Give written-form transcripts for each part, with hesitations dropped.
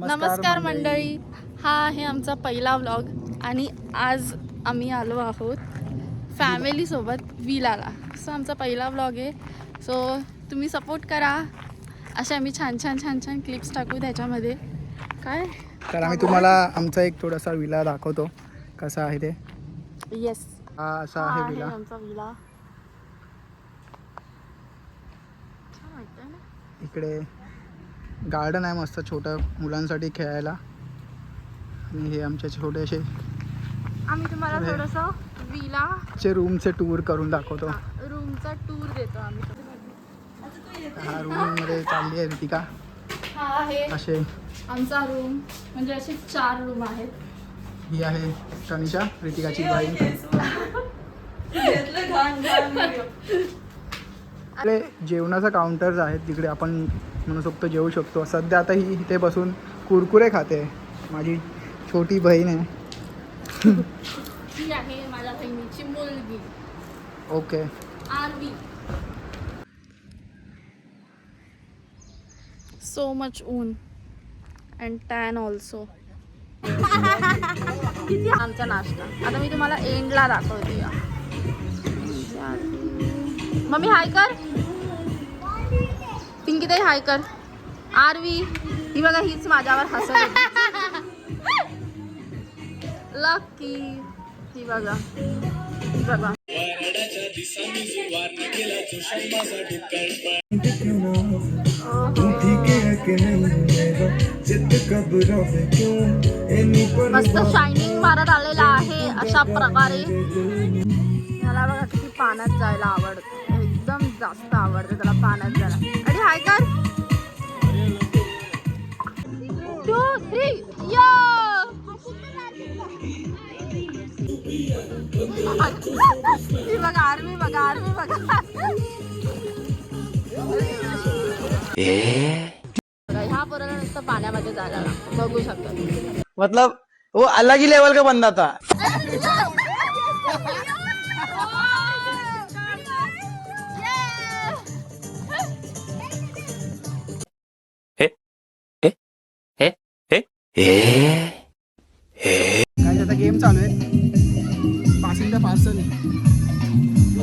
नमस्कार मंडळी, हा आहे आमचा पहिला व्लॉग आणि आज आम्ही आलो आहोत फॅमिली सोबत विलाला. सो आमचा पहिला व्लॉग आहे. सो तुम्ही सपोर्ट करा. असे आम्ही छान छान छान छान क्लिप्स टाकू त्याच्यामध्ये. काय तर आम्ही तुम्हाला आमचा एक थोडासा विला दाखवतो कसा आहे ते. येस, हा असा आहे विला. आमचा विला. छान वाटतंय ना. इकडे गार्डन आहे मस्त छोटं मुलांसाठी खेळायला. आणि हे आमचे छोटेसे आम्ही तुम्हाला थोडंसं विलाचे रूमचे टूर करून दाखवतो. रूमचा टूर देतो आम्ही. हा रूम मध्ये चालली आहे रितिका. हा आहे असे आमचा रूम, म्हणजे असे 4 रूम आहेत. ही आहे तनिषा, रितिकाची बहीण. इकडे जेवणाचा काउंटर्स आहेत, तिकडे आपण म्हणू शकतो जेवू शकतो. सध्या आता ही इथे बसून कुरकुरे खाते. माझी छोटी बहीण आहे. ही आहे माझ्या बहिणीची मुलगी ओके. आरवी. सो मच ऊन अँड टॅन ऑल्सो. आमचा नाश्ता आता मी तुम्हाला एंडला दाखवते. मम्मी हाय कर. पिंकी ताई हाय कर. आरवी ही बघा, हीच माझ्यावर हसत होती. लकी ही बघा, ही बघा. मस्त शायनिंग मारत आलेला आहे अशा प्रकारे. मला बघा किती पाण्यात जायला आवडतं, एकदम जास्त आवडतं त्याला पाण्यात जायला. आणि हाय कर. 2, 3 या. ही बघा आर्मी, बघा आर्मी, बघा. ह्या पोराला नुसतं पाण्यामध्ये जायला लागतं, बघू शकता. मतलब वो अलग ही लेवल का बंदा था. काय आता गेम चालू आहे. Passing the parcel.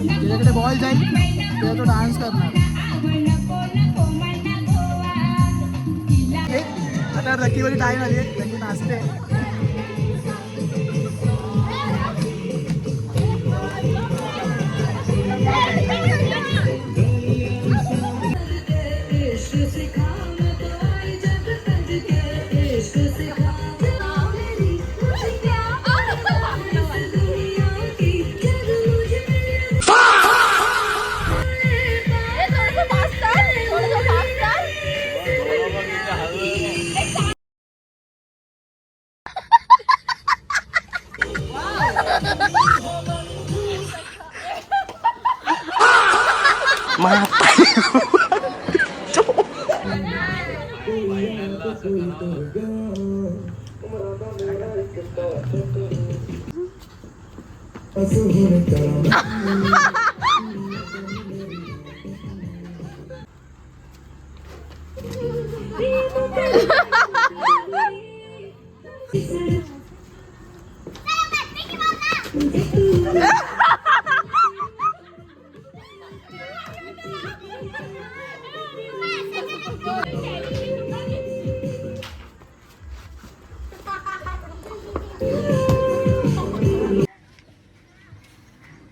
ज्याच्याकडे बॉल जाईल त्याला तो डान्स करणार. आता लकीवरी टाईम आली आहे, लकी नाचते.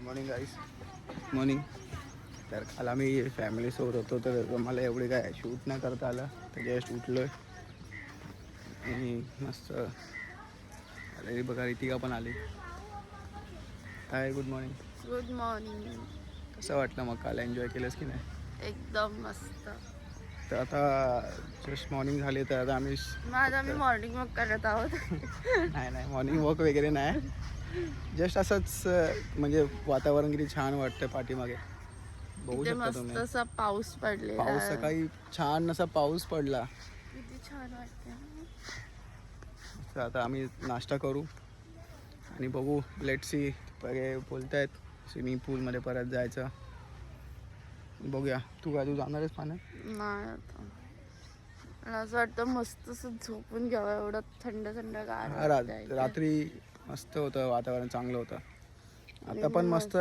मॉर्निंग गाईस, मॉर्निंग. तर काल आम्ही फॅमिलीसोबत होतो, तर मला एवढे काय शूट नाही करता आलं. तर जस्ट उठलो आहे आणि मस्त. अरे बघा रितिका पण आली. हाय, गुड मॉर्निंग. Good morning. कसं वाटलं मग काल? एन्जॉय केलंस की नाही? एकदम मस्त. तर आता जस्ट मॉर्निंग झाली, तर आता आम्ही आम्ही मॉर्निंग वॉक करत आहोत. नाही मॉर्निंग वॉक वगैरे नाही. जस्ट असंच म्हणजे वातावरण किती छान वाटतं पाठीमागे. बघू शकता मस्त तुम्ही. असा पाऊस पडलेला. पाऊस सकाळी छान असा पाऊस पडला. किती छान वाटते. तर आता आम्ही नाश्ता करू आणि बघू. Let's see. बोलतायत स्विमिंग पूलमध्ये परत जायचं. बघूया. तू जाणार आहेस पाण्यात? नाही आता आणि असं वाटतं मस्त असं झोपून घ्यावं, एवढं थंड थंड गार हा, वाटतंय इथे. रात्री मस्त होतं, वातावरण चांगलं होतं. आता पण मस्त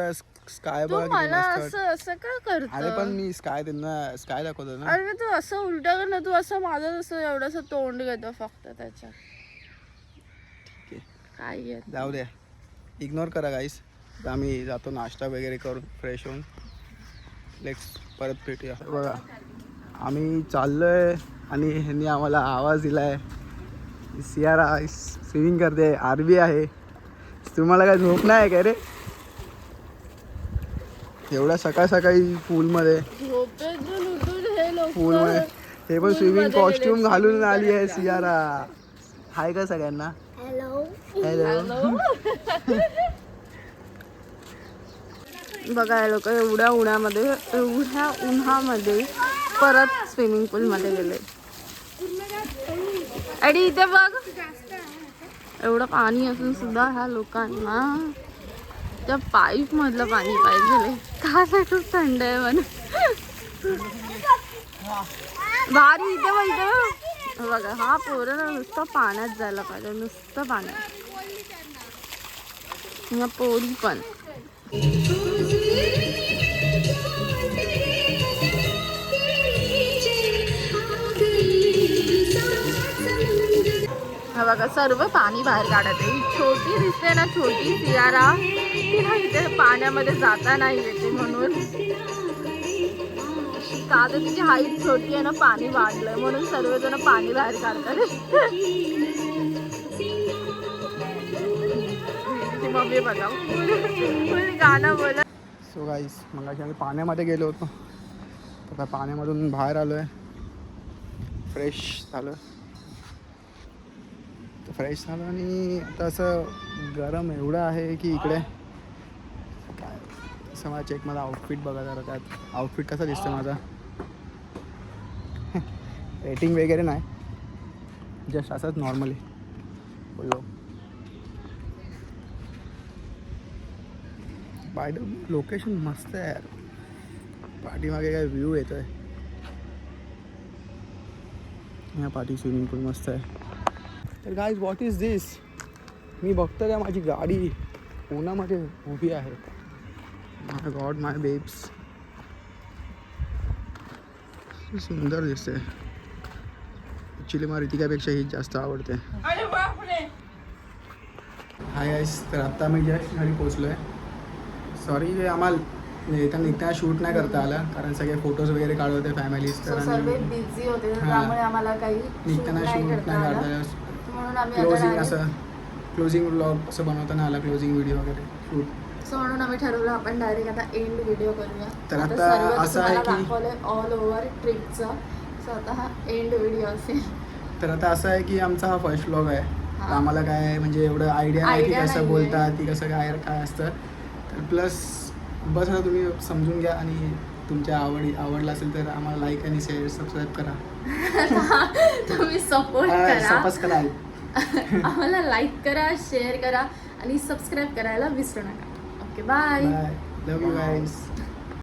स्काय तू बघा किती मला मस्त असं असं का करतो? अरे पण मी त्यांना स्काय दाखवतो ना. अरे तू असं उलट कर ना, तू असं माझं असं एवढंसं तोंड घेतो फक्त त्याच्यात. ठीक आहे, काय येत जाऊ द्या, इग्नोर करा गाईस. आम्ही जातो नाश्ता वगैरे करून फ्रेश होऊन. लेट्स परत भेटूया. बघा आम्ही चाललोय आणि ह्यांनी आम्हाला आवाज दिलाय. सियारा स्विमिंग करते, आरबी आहे. तुम्हाला काय झोप नाही काय रे एवढ्या सकाळ सकाळी पूलमध्ये? झोपेतून उठून हे लोक पूलमध्ये हे पण स्विमिंग कॉस्ट्युम घालून आली आहे सियारा. हाय का सगळ्यांना? हॅलो. बघा हे लोक एवढ्या उन्हामध्ये परत स्विमिंग पूल मध्ये गेले. आणि इथे बघ एवढं पाणी असून सुद्धा ह्या लोकांना त्या पाईप मधलं पाणी पाहिजे. का खूप थंड आहे म्हणून. भारी इथे बघ, इथे बघ. बघा हा पोरं नुसतं पाण्यात जायला पाहिजे, नुसतं पाण्यात. या पोरी पण हा बघा सर्व पाणी बाहेर काढत आहे. छोटी दिसते ना, छोटी सियारा, तिला इथे पाण्यामध्ये जाता नाही येते म्हणून. का तर तिची हाईट छोटी आहे ना, पाणी वाढलंय म्हणून सर्वजण पाणी बाहेर काढतात. तिची मम्मी बघा फुल गाणं बोलत. सो गाईस मगाशी आम्ही पाण्यामध्ये गेलो होतो, आता पाण्यामधून बाहेर आलो आहे. फ्रेश झालं आणि आता असं गरम एवढं आहे की इकडे काय असं मला चेक माझा आउटफिट बघा जरा. त्यात आउटफिट कसा दिसतं माझा. रेटिंग वगैरे नाही, जस्ट असंच नॉर्मली बोललो. बाय द लोकेशन मस्त आहे यार. पाठीमागे काय व्ह्यू येतोय. या पाठी स्विमिंग पूल मस्त आहे. तर गाईज व्हॉट इज दिस? मी बघतो का माझी गाडी उन्हामध्ये उभी आहे. माय गॉड माय बेब्स, सुंदर दिसते. ॲक्च्युली मला रितिकापेक्षा ही जास्त आवडते. हाय गाईज, तर आत्ता मी जस्ट घरी पोचलो आहे. सॉरी आम्हाला निघताना शूट नाही करता आला, कारण सगळे फोटोज वगैरे काढत होते फॅमिलीज. तर सर्व बिझी होते त्यामुळे आम्हाला काही निघताना शूट नाही करता आलं. म्हणून आम्ही क्लोजिंग व्लॉग असं बनवताना आला, क्लोजिंग व्हिडिओ वगैरे शूट. सो म्हणून आम्ही ठरवलं आपण डायरेक्ट आता एंड व्हिडिओ करूया. तर आता असं आहे की दाखवलंय ऑल ओव्हर ट्रिपचा. सो आता हा एंड व्हिडिओ असेल. तर आता असं आहे की आमचा हा फर्स्ट व्लॉग आहे. तर आम्हाला काय म्हणजे एवढं आयडिया नाही की कसं बोलतात, की कसं काय असतं. तर प्लस बस आता तुम्ही समजून घ्या आणि तुमच्या आवडला असेल तर आम्हाला लाईक आणि शेअर सबस्क्राईब करा. तुम्ही सपोर्ट करा. आम्हाला लाईक करा, शेअर करा आणि सबस्क्राईब करायला विसरू नका. Okay bye. Love you guys.